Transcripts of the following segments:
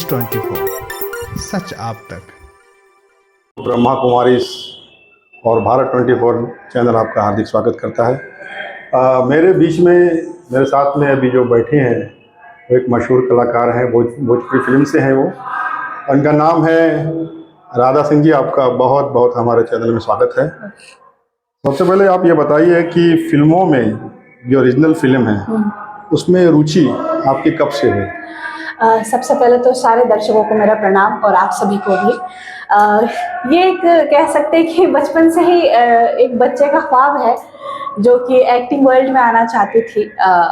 News 24 सच आप तक। ब्रह्मा कुमारी और भारत 24 चैनल आपका हार्दिक स्वागत करता है। मेरे बीच में मेरे साथ में अभी जो बैठे हैं वो एक मशहूर कलाकार हैं, भोजपुरी फिल्म से हैं वो। उनका नाम है राधा सिंह जी। आपका बहुत बहुत हमारे चैनल में स्वागत है। सबसे पहले आप ये बताइए कि फिल्मों में जो ओरिजिनल फिल्म है उसमें रुचि आपकी कब से हुई? सबसे पहले तो सारे दर्शकों को मेरा प्रणाम और आप सभी को भी। ये एक कह सकते हैं कि बचपन से ही एक बच्चे का ख्वाब है जो कि एक्टिंग वर्ल्ड में आना चाहती थी,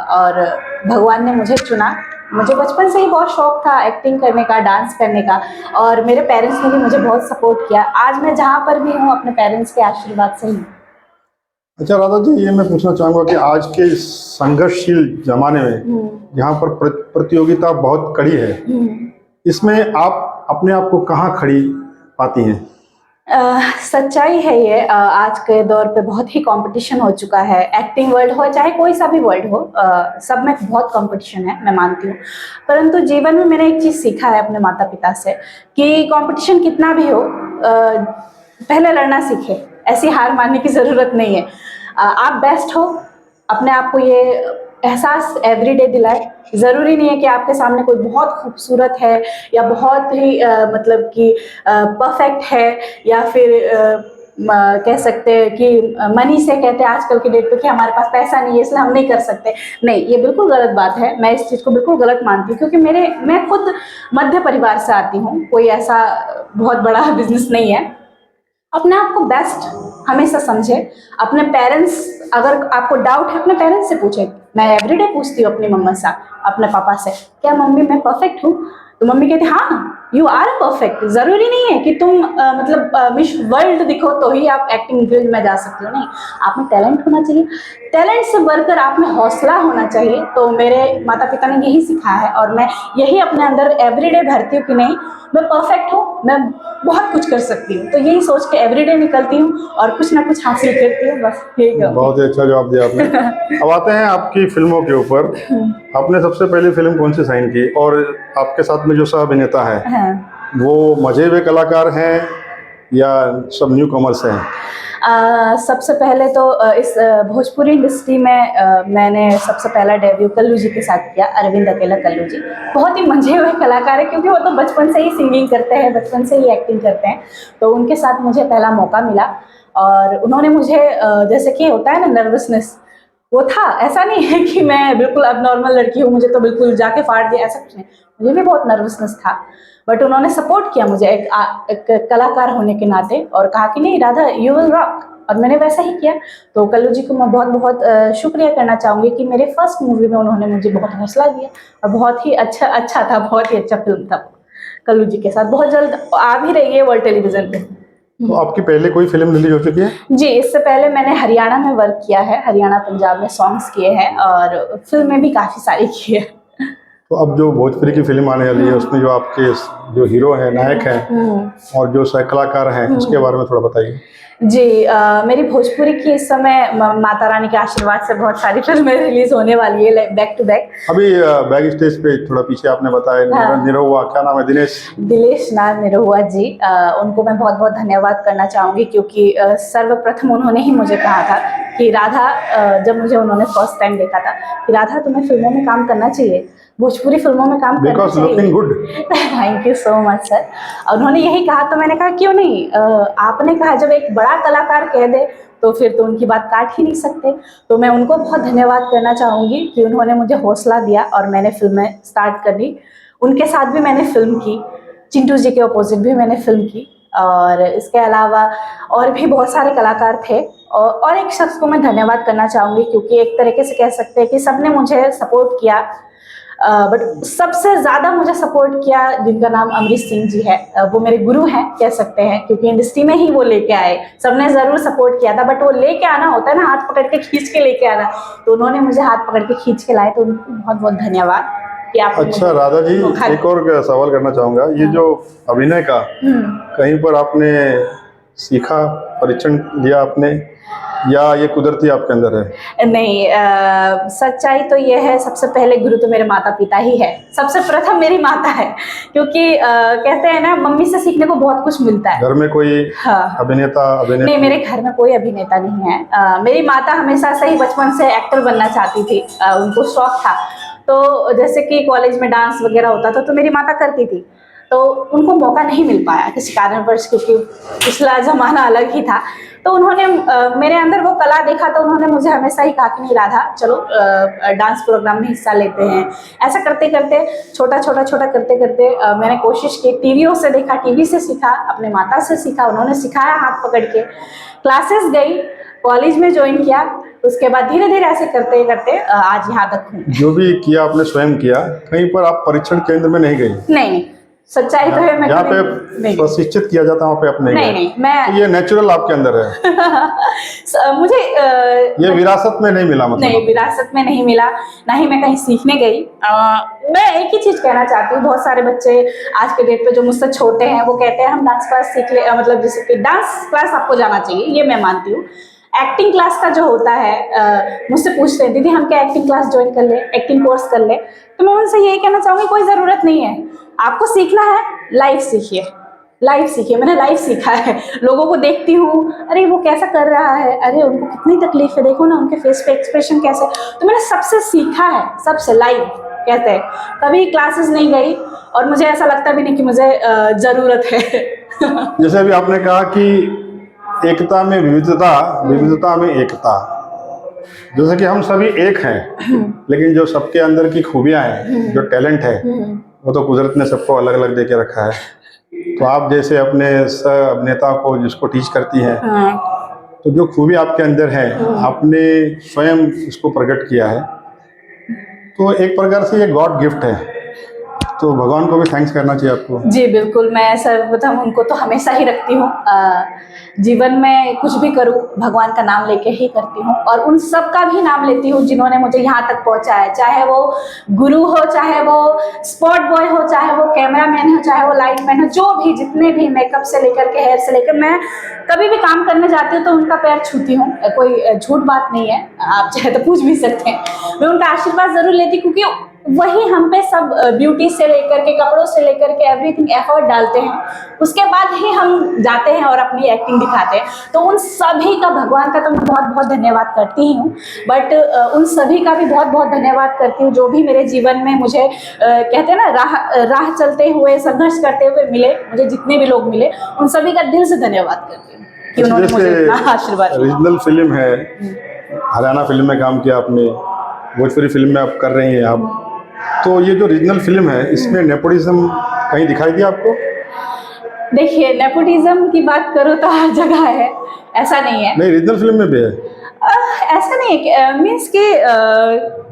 और भगवान ने मुझे चुना। मुझे बचपन से ही बहुत शौक था एक्टिंग करने का, डांस करने का, और मेरे पेरेंट्स ने भी मुझे बहुत सपोर्ट किया। आज मैं जहाँ पर भी हूँ अपने पेरेंट्स के आशीर्वाद से ही। अच्छा राधा जी, ये मैं पूछना चाहूँगा कि आज के संघर्षशील जमाने में जहाँ पर प्रतियोगिता बहुत कड़ी है, इसमें आप अपने आप को कहाँ खड़ी पाती हैं? सच्चाई है ये। आज के दौर पे बहुत ही कंपटीशन हो चुका है। एक्टिंग वर्ल्ड हो चाहे कोई सा भी वर्ल्ड हो, सब में बहुत कंपटीशन है, मैं मानती हूँ। परंतु जीवन में मैंने एक चीज़ सीखा है अपने माता पिता से कि कंपटीशन कितना भी हो, पहले लड़ना सीखे। ऐसी हार मानने की ज़रूरत नहीं है। आप बेस्ट हो, अपने आप को ये एहसास एवरीडे दिलाए। ज़रूरी नहीं है कि आपके सामने कोई बहुत खूबसूरत है या बहुत ही मतलब कि परफेक्ट है, या फिर कह सकते हैं कि मनी से कहते हैं आजकल के डेट पे कि हमारे पास पैसा नहीं है इसलिए हम नहीं कर सकते। नहीं, ये बिल्कुल गलत बात है। मैं इस चीज़ को बिल्कुल गलत मानती हूँ क्योंकि मैं खुद मध्य परिवार से आती हूँ। कोई ऐसा बहुत बड़ा बिजनेस नहीं है। अपने आप को बेस्ट हमेशा समझे। अपने पेरेंट्स, अगर आपको डाउट है अपने पेरेंट्स से पूछे। मैं एवरीडे पूछती हूँ अपनी मम्मा से, अपने पापा से, क्या मम्मी मैं परफेक्ट हूँ? तो मम्मी कहती हाँ यू आर परफेक्ट। ज़रूरी नहीं है कि तुम मतलब मिस वर्ल्ड दिखो तो ही आप एक्टिंग फील्ड में जा सकते हो। नहीं, आप में टैलेंट होना चाहिए। टैलेंट से बढ़कर आप में हौसला होना चाहिए। तो मेरे माता पिता ने यही सिखाया है और मैं यही अपने अंदर एवरीडे भरती हूँ कि नहीं, मैं परफेक्ट हूँ, मैं बहुत कुछ कर सकती हूँ। तो यही सोच के एवरीडे निकलती हूँ और कुछ ना कुछ हासिल करती हूँ। बस ठीक है। बहुत ही अच्छा जवाब दिया आपने। अब आते हैं आपकी फिल्मों के ऊपर। आपने सबसे पहली फिल्म कौन सी साइन की और आपके साथ में जो सह अभिनेता है वो मजे हुए कलाकार हैं या सब न्यू कमर्स हैं? सबसे पहले तो इस भोजपुरी इंडस्ट्री में मैंने सबसे पहला डेब्यू कल्लू जी के साथ किया। अरविंद अकेला कल्लू जी बहुत ही मंझे हुए कलाकार है क्योंकि वो तो बचपन से ही सिंगिंग करते हैं, बचपन से ही एक्टिंग करते हैं। तो उनके साथ मुझे पहला मौका मिला और उन्होंने मुझे जैसे कि होता है ना नर्वसनेस, वो था। ऐसा नहीं है कि मैं बिल्कुल अब नॉर्मल लड़की हूँ, मुझे तो बिल्कुल जाके फाड़ दिया, ऐसा कुछ नहीं। मुझे भी बहुत नर्वसनेस था, बट उन्होंने सपोर्ट किया मुझे एक कलाकार होने के नाते और कहा कि नहीं राधा यू विल रॉक, और मैंने वैसा ही किया। तो कल्लू जी को मैं बहुत बहुत शुक्रिया करना चाहूँगी कि मेरे फर्स्ट मूवी में उन्होंने मुझे बहुत हौसला दिया और बहुत ही अच्छा था, बहुत ही अच्छा फिल्म था। कल्लू जी के साथ बहुत जल्द आ भी रही है वर्ल्ड टेलीविजन पे। तो आपकी पहले कोई फिल्म रिलीज हो चुकी है? जी, इससे पहले मैंने हरियाणा में वर्क किया है, हरियाणा पंजाब में सॉन्ग्स किए हैं और फिल्में भी काफ़ी सारी की है। तो अब जो भोजपुरी की फिल्म आने वाली है उसमें जो आपके जो हीरो हैं, नायक हैं और जो सह कलाकार हैं उसके बारे में थोड़ा बताइए। जी, मेरी भोजपुरी की इस समय माता रानी के आशीर्वाद से बहुत सारी फिल्में रिलीज होने वाली है बैक टू बैक। अभी बैक स्टेज पे थोड़ा पीछे आपने बताया निरहुआ, क्या नाम है? दिनेश नाथ निरहुआ जी, उनको मैं बहुत बहुत धन्यवाद करना चाहूँगी क्योंकि सर्वप्रथम उन्होंने ही मुझे कहा था कि राधा, जब मुझे उन्होंने फर्स्ट टाइम देखा था कि राधा तुम्हें फिल्मों में काम करना चाहिए, भोजपुरी फिल्मों में काम करना चाहिए। Thank you so much sir. उन्होंने यही कहा तो मैंने कहा क्यों नहीं, आपने कहा जब एक बड़ा कलाकार कह दे तो फिर तो उनकी बात काट ही नहीं सकते। तो मैं उनको बहुत धन्यवाद करना चाहूँगी कि उन्होंने मुझे हौसला दिया और मैंने फिल्में स्टार्ट कर दी। उनके साथ भी मैंने फिल्म की, चिंटू जी के अपोजिट भी मैंने फिल्म की, और इसके अलावा और भी बहुत सारे कलाकार थे। और एक शख्स को मैं धन्यवाद करना चाहूँगी क्योंकि एक तरीके से कह सकते हैं कि सबने मुझे सपोर्ट किया, बट सबसे ज़्यादा मुझे सपोर्ट किया जिनका नाम अमरीश सिंह जी है। वो मेरे गुरु हैं कह सकते हैं क्योंकि इंडस्ट्री में ही वो लेके आए। सबने ज़रूर सपोर्ट किया था बट वो लेके आना होता है ना, हाथ पकड़ के खींच के लेके आना, तो उन्होंने मुझे हाथ पकड़ के खींच के लाए, तो उनको बहुत बहुत धन्यवाद कि आप। अच्छा राधा जी, एक और सवाल करना चाहूँगा। ये जो अभिनय का कहीं पर आपने सीखा, परीक्षण लिया आपने या ये कुदरती आपके अंदर है? नहीं, सच्चाई तो ये है, सबसे पहले गुरु तो मेरे माता पिता ही है, सबसे प्रथम मेरी माता है, क्योंकि कहते हैं ना, मम्मी से सीखने को बहुत कुछ मिलता है। घर में कोई हाँ। अभिनेता नहीं, मेरे घर में कोई अभिनेता नहीं है। मेरी माता हमेशा से ही बचपन से एक्टर बनना चाहती थी, उनको शौक था। तो जैसे कि कॉलेज में डांस वगैरह होता था तो मेरी माता करती थी, तो उनको मौका नहीं मिल पाया किसी कारणवश, क्योंकि पिछला ज़माना अलग ही था। तो उन्होंने मेरे अंदर वो कला देखा, तो उन्होंने मुझे हमेशा ही कहा कि नहीं राधा, चलो डांस प्रोग्राम में हिस्सा लेते हैं। ऐसा करते करते छोटा करते करते मैंने कोशिश की, टीवियों से देखा, टीवी से सीखा, अपने माता से सीखा, उन्होंने सिखाया हाथ पकड़ के, क्लासेस गई, कॉलेज में ज्वाइन किया, उसके बाद धीरे धीरे ऐसे करते करते आज यहाँ तक हूँ। जो भी किया आपने स्वयं किया, कहीं पर आप परीक्षण केंद्र में नहीं गई? नहीं, सच्चाई तो है, मैं जहाँ पे नहीं, प्रशिक्षित किया जाता है वहाँ पे आप नहीं गए? नहीं, मैं तो ये नेचुरल आपके अंदर है। मुझे ये विरासत में नहीं मिला, मतलब नहीं, विरासत में नहीं मिला, ना ही मैं कहीं सीखने गई। मैं एक ही चीज कहना चाहती हूँ, बहुत सारे बच्चे आज के डेट पे जो मुझसे छोटे हैं वो कहते हैं हम डांस क्लास सीख ले, मतलब जैसे कि डांस क्लास आपको जाना चाहिए, ये मैं मानती हूँ। एक्टिंग क्लास का जो होता है, मुझसे पूछते हैं दीदी हम क्या एक्टिंग क्लास ज्वाइन कर ले, एक्टिंग कोर्स कर ले, तो मैं उनसे यही कहना चाहूँगी कोई ज़रूरत नहीं है। आपको सीखना है, लाइव सीखिए, लाइव सीखिए। मैंने लाइव सीखा है, लोगों को देखती हूँ, अरे वो कैसा कर रहा है, अरे उनको कितनी तकलीफ है, देखो ना उनके फेस पे एक्सप्रेशन कैसे। तो मैंने सबसे सीखा है, सबसे लाइव कहते हैं, कभी क्लासेस नहीं गई, और मुझे ऐसा लगता भी नहीं कि मुझे ज़रूरत है। जैसे अभी आपने कहा कि एकता में विविधता, विविधता में एकता, जैसे कि हम सभी एक हैं, लेकिन जो सबके अंदर की खूबियां हैं, जो टैलेंट है, वो तो कुदरत ने सबको अलग अलग दे के रखा है। तो आप जैसे अपने सह अभिनेता को जिसको टीच करती हैं, तो जो खूबी आपके अंदर है आपने स्वयं इसको प्रकट किया है, तो एक प्रकार से ये गॉड गिफ्ट है, तो भगवान को भी थैंक्स करना चाहिए आपको। जी बिल्कुल, मैं सर्वप्रथम उनको तो हमेशा ही रखती हूँ। जीवन में कुछ भी करूँ भगवान का नाम लेके ही करती हूँ, और उन सब का भी नाम लेती हूँ जिन्होंने मुझे यहाँ तक पहुँचाया, चाहे वो गुरु हो, चाहे वो स्पॉट बॉय हो, चाहे वो कैमरामैन हो, चाहे वो लाइटमैन हो, जो भी, जितने भी, मेकअप से लेकर के हेयर से लेकर, मैं कभी भी काम करने जाती हूँ तो उनका पैर छूती हूँ। कोई झूठ बात नहीं है, आप चाहे तो पूछ भी सकते हैं। मैं उनका आशीर्वाद जरूर लेती, क्योंकि वही हम पे सब ब्यूटी से लेकर के, कपड़ों से लेकर के एवरीथिंग एफर्ट डालते हैं, उसके बाद ही हम जाते हैं और अपनी एक्टिंग दिखाते हैं। तो उन सभी का, भगवान का तो मैं बहुत बहुत धन्यवाद करती ही हूँ, बट उन सभी का भी बहुत बहुत धन्यवाद करती हूँ जो भी मेरे जीवन में मुझे कहते हैं ना, राह चलते हुए, संघर्ष करते हुए मिले, मुझे जितने भी लोग मिले, उन सभी का दिल से धन्यवाद करती हूँ कि उन्होंने मुझे इतना आशीर्वाद दिया। रीजनल फिल्म है, हरियाणा फिल्म में काम किया आपने, भोजपुरी फिल्म में आप कर रही हैं आप, तो ये जो रीजनल फिल्म है इसमें नेपोटिज्म कहीं दिखाई दिया आपको? देखिए, नेपोटिज्म की बात करो तो हर जगह है, ऐसा नहीं है। नहीं, रीजनल फिल्म में भी है। ऐसा नहीं है, मीन्स कि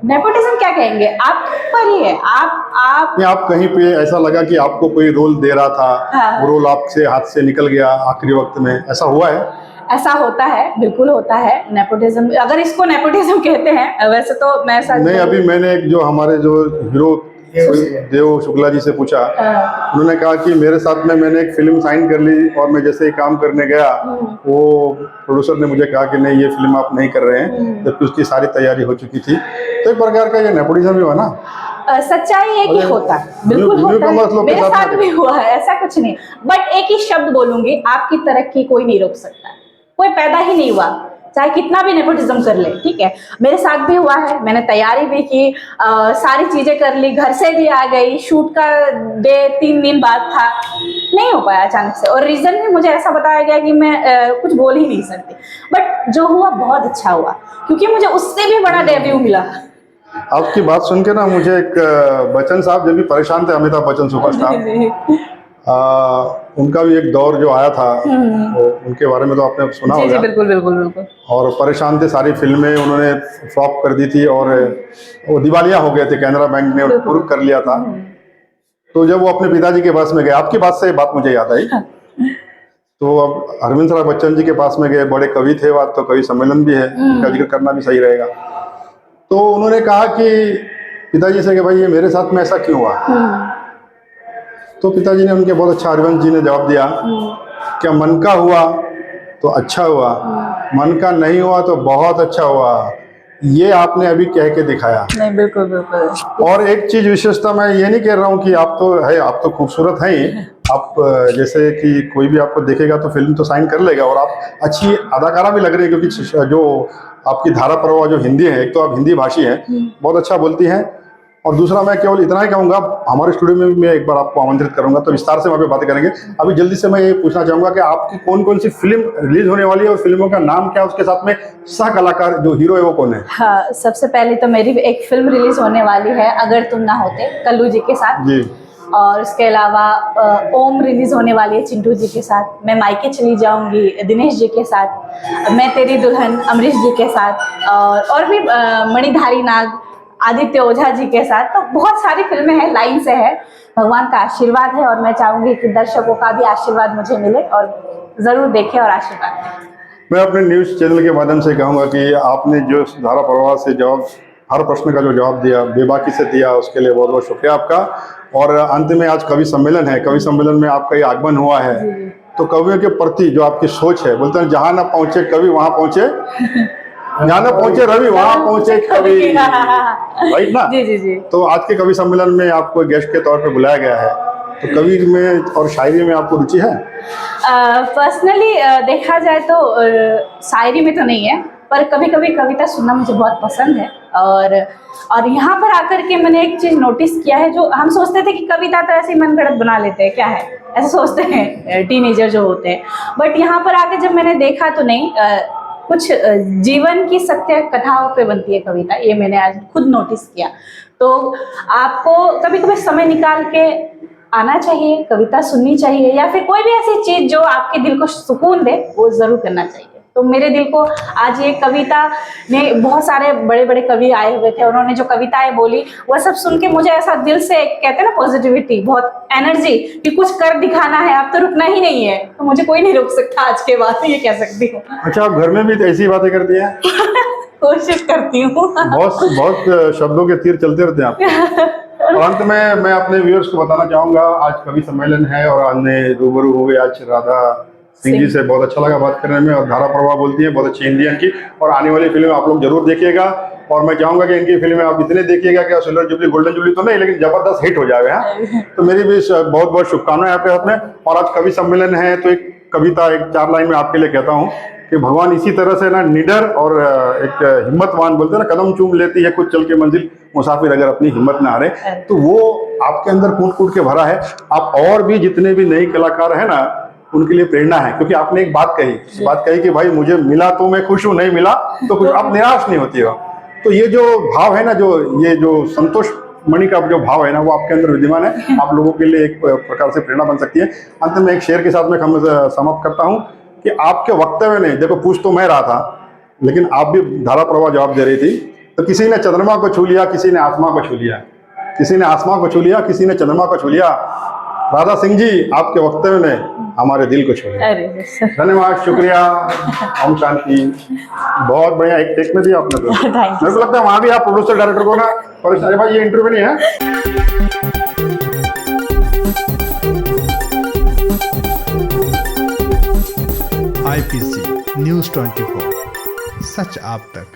नेपोटिज्म क्या कहेंगे, आप पर ही है। आप कहीं पे ऐसा लगा कि आपको कोई रोल दे रहा था, हाँ। वो रोल आपसे हाथ से निकल गया आखिरी वक्त में, ऐसा हुआ है? ऐसा होता है, बिल्कुल होता है। नेपोटिज्म, अगर इसको नेपोटिज्म कहते हैं, वैसे तो मैं ऐसा नहीं, अभी मैंने एक जो हमारे जो हीरो देव शुक्ला जी से पूछा, उन्होंने कहा कि मेरे साथ में मैंने एक फिल्म साइन कर ली और मैं जैसे ही काम करने गया, वो प्रोड्यूसर ने मुझे कहा कि नहीं, ये फिल्म आप नहीं कर रहे हैं, जबकि उसकी सारी तैयारी हो चुकी थी। तो एक प्रकार का ये नेपोटिज्म ही हुआ ना। सच्चाई है कि होता है, बिल्कुल होता है, मेरे साथ भी हुआ है, ऐसा कुछ नहीं। बट एक ही शब्द बोलूंगी, आपकी तरक्की कोई नहीं रोक सकता, कोई पैदा ही नहीं हुआ चाहे कितना भी नेपोटिज्म कर ले, ठीक है। मेरे साथ भी हुआ है, मैंने तैयारी भी की, सारी चीजें कर ली, घर से भी आ गई, शूट का डे 3 दिन बाद था, नहीं हो पाया अचानक से, और रीजन भी मुझे ऐसा बताया गया कि मैं कुछ बोल ही नहीं सकती। बट जो हुआ बहुत अच्छा हुआ, क्योंकि मुझे उससे भी बड़ा डेब्यू मिला। आपकी बात सुन के ना मुझे एक बच्चन साहब जब भी परेशान थे, अमिताभ बच्चन सुपरस्टार, उनका भी एक दौर जो आया था, तो उनके बारे में तो आपने सुना होगा। जी, बिल्कुल बिल्कुल बिल्कुल। और परेशान थे, सारी फिल्में उन्होंने फ्लॉप कर दी थी और वो दिवालिया हो गए थे, कैनरा बैंक ने पूर्व कर लिया था। तो जब वो अपने पिताजी के पास में गए, आपकी बात से बात मुझे याद आई, तो अब अरविंद राव बच्चन जी के पास में गए, बड़े कवि थे, बात तो कवि सम्मेलन भी है, उनका जिक्र करना भी सही रहेगा। तो उन्होंने कहा कि पिताजी से कि भाई ये मेरे साथ में ऐसा क्यों हुआ? तो पिताजी ने उनके बहुत अच्छा, अरविंद जी ने जवाब दिया, क्या मन का हुआ तो अच्छा हुआ, मन का नहीं हुआ तो बहुत अच्छा हुआ, ये आपने अभी कह के दिखाया। नहीं, बिल्कुल बिल्कुल। और एक चीज विशेषता, मैं ये नहीं कह रहा हूँ कि आप तो है, आप तो खूबसूरत हैं ही, आप जैसे कि कोई भी आपको देखेगा तो फिल्म तो साइन कर लेगा, और आप अच्छी अदाकारा भी लग रही है, क्योंकि जो आपकी धारा प्रवाह जो हिंदी है, एक तो आप हिंदी भाषी हैं, बहुत अच्छा बोलती हैं, और दूसरा मैं केवल इतना ही कहूँगा, हमारे स्टूडियो में भी मैं एक बार आपको आमंत्रित करूंगा तो विस्तार से वहाँ पे बातें करेंगे। अभी जल्दी से मैं ये पूछना चाहूँगा कि आपकी कौन कौन सी फिल्म रिलीज होने वाली है, और फिल्मों का नाम क्या है, उसके साथ में सह कलाकार जो हीरो है वो कौन है? हाँ, सबसे पहले तो मेरी एक फिल्म रिलीज होने वाली है, अगर तुम ना होते, कल्लू जी के साथ जी। और उसके अलावा ओम रिलीज होने वाली है चिंटू जी के साथ। मैं मायके चली जाऊंगी दिनेश जी के साथ। मैं तेरी दुल्हन अमरीश जी के साथ, और भी मणिधारी नाग आदित्य ओझा जी के साथ। तो बहुत सारी फिल्में हैं, लाइन से है। भगवान का आशीर्वाद है, और मैं चाहूंगी कि दर्शकों का भी आशीर्वाद मुझे मिले, और जरूर देखें और आशीर्वाद दें। मैं अपने न्यूज़ चैनल के माध्यम से कहूँगा कि आपने जो धारा प्रवाह से जवाब, हर प्रश्न का जो जवाब दिया, बेबाकी से दिया, उसके लिए बहुत बहुत शुक्रिया आपका। और अंत में आज कवि सम्मेलन है, कवि सम्मेलन में आपका ये आगमन हुआ है, तो कवियों के प्रति जो आपकी सोच है, बोलते हैं जहाँ ना पहुँचे कवि वहाँ पहुँचे, जहाँ ना पहुँचे रवि वहाँ पहुँचे कवि, राइट ना? जी जी जी। तो आज के कवि सम्मेलन में आपको गेस्ट के तौर पे बुलाया गया है, तो कवि में और शायरी में आपको रुचि है? पर्सनली देखा जाए तो शायरी में तो नहीं है, पर कभी कभी कविता सुनना मुझे बहुत पसंद है। और यहाँ पर आकर के मैंने एक चीज़ नोटिस किया है, जो हम सोचते थे कि कविता तो ऐसे ही मन गढ़ंत बना लेते हैं, क्या है, ऐसा सोचते हैं टीनेजर जो होते हैं। बट यहाँ पर आके जब मैंने देखा तो नहीं, कुछ जीवन की सत्य कथाओं पे बनती है कविता, ये मैंने आज खुद नोटिस किया। तो आपको कभी कभी समय निकाल के आना चाहिए, कविता सुननी चाहिए, या फिर कोई भी ऐसी चीज जो आपके दिल को सुकून दे, वो जरूर करना चाहिए। तो मेरे दिल को आज ये कविता ने, बहुत सारे बड़े बड़े कवि आए हुए थे, उन्होंने जो कविताएं बोली वह सब सुन के मुझे ऐसा दिल से, कहते हैं ना पॉजिटिविटी, बहुत एनर्जी कि कुछ कर दिखाना है, अब तो रुकना ही नहीं है, तो मुझे कोई नहीं रोक सकता आज के बाद, ये कह सकती हूँ। अच्छा, आप घर में भी ऐसी बातें करती हैं? कोशिश करती हूँ। बहुत शब्दों के तीर चलते रहते हैं आप। और अंत में मैं अपने व्यूअर्स को बताना चाहूंगा, आज कवि सम्मेलन है और हमने रूबरू हुए आज राधा सिंह जी से, बहुत अच्छा लगा बात करने में, और धारा प्रवाह बोलती है, बहुत अच्छी हिंदी है इनकी, और आने वाली फिल्म आप लोग जरूर देखिएगा। और मैं चाहूंगा कि इनकी फिल्में आप इतने देखिएगा कि सिल्वर जुबली गोल्डन जुबली तो नहीं, लेकिन जबरदस्त हिट हो जाएगा। तो मेरी भी बहुत बहुत शुभकामनाएं आपके हाथ में। और आज कवि सम्मेलन है, तो एक कविता, एक 4 लाइन में आपके लिए कहता हूँ कि भगवान इसी तरह से ना निडर और एक हिम्मतवान, बोलते हैं ना, कदम चूम लेती है कुछ चल के मंजिल, मुसाफिर अगर अपनी हिम्मत ना हारे, तो वो आपके अंदर कूट कूट के भरा है। आप और भी जितने भी नए कलाकार हैं ना, उनके लिए प्रेरणा है, क्योंकि आपने एक बात कही कि भाई मुझे मिला तो मैं खुश हूँ, नहीं मिला तो कुछ, आप निराश नहीं होती हो। तो ये जो भाव है ना, ये जो संतोष मणि का जो भाव है ना, वो आपके अंदर विद्यमान है, आप लोगों के लिए एक प्रकार से प्रेरणा बन सकती है। अंत में एक शेर के साथ में समाप्त करता हूँ कि आपके वक्तव्य ने, देखो पूछ तो मैं रहा था, लेकिन आप भी धारा प्रवाह जवाब दे रही थी, तो किसी ने चंद्रमा को छू लिया, किसी ने आसमां को छू लिया, किसी ने आसमां को छू लिया, किसी ने चंद्रमा को छू लिया, राधा सिंह जी आपके वक्तव्य ने हमारे दिल को छू लिया। धन्यवाद, शुक्रिया, ओम शांति। बहुत बढ़िया, एक टेक में दिया आपने तो। मेरे को लगता है वहां भी आप प्रोड्यूसर डायरेक्टर को ना, अरे भाई ये इंटरव्यू नहीं है। IPC News 24, सच आप तक।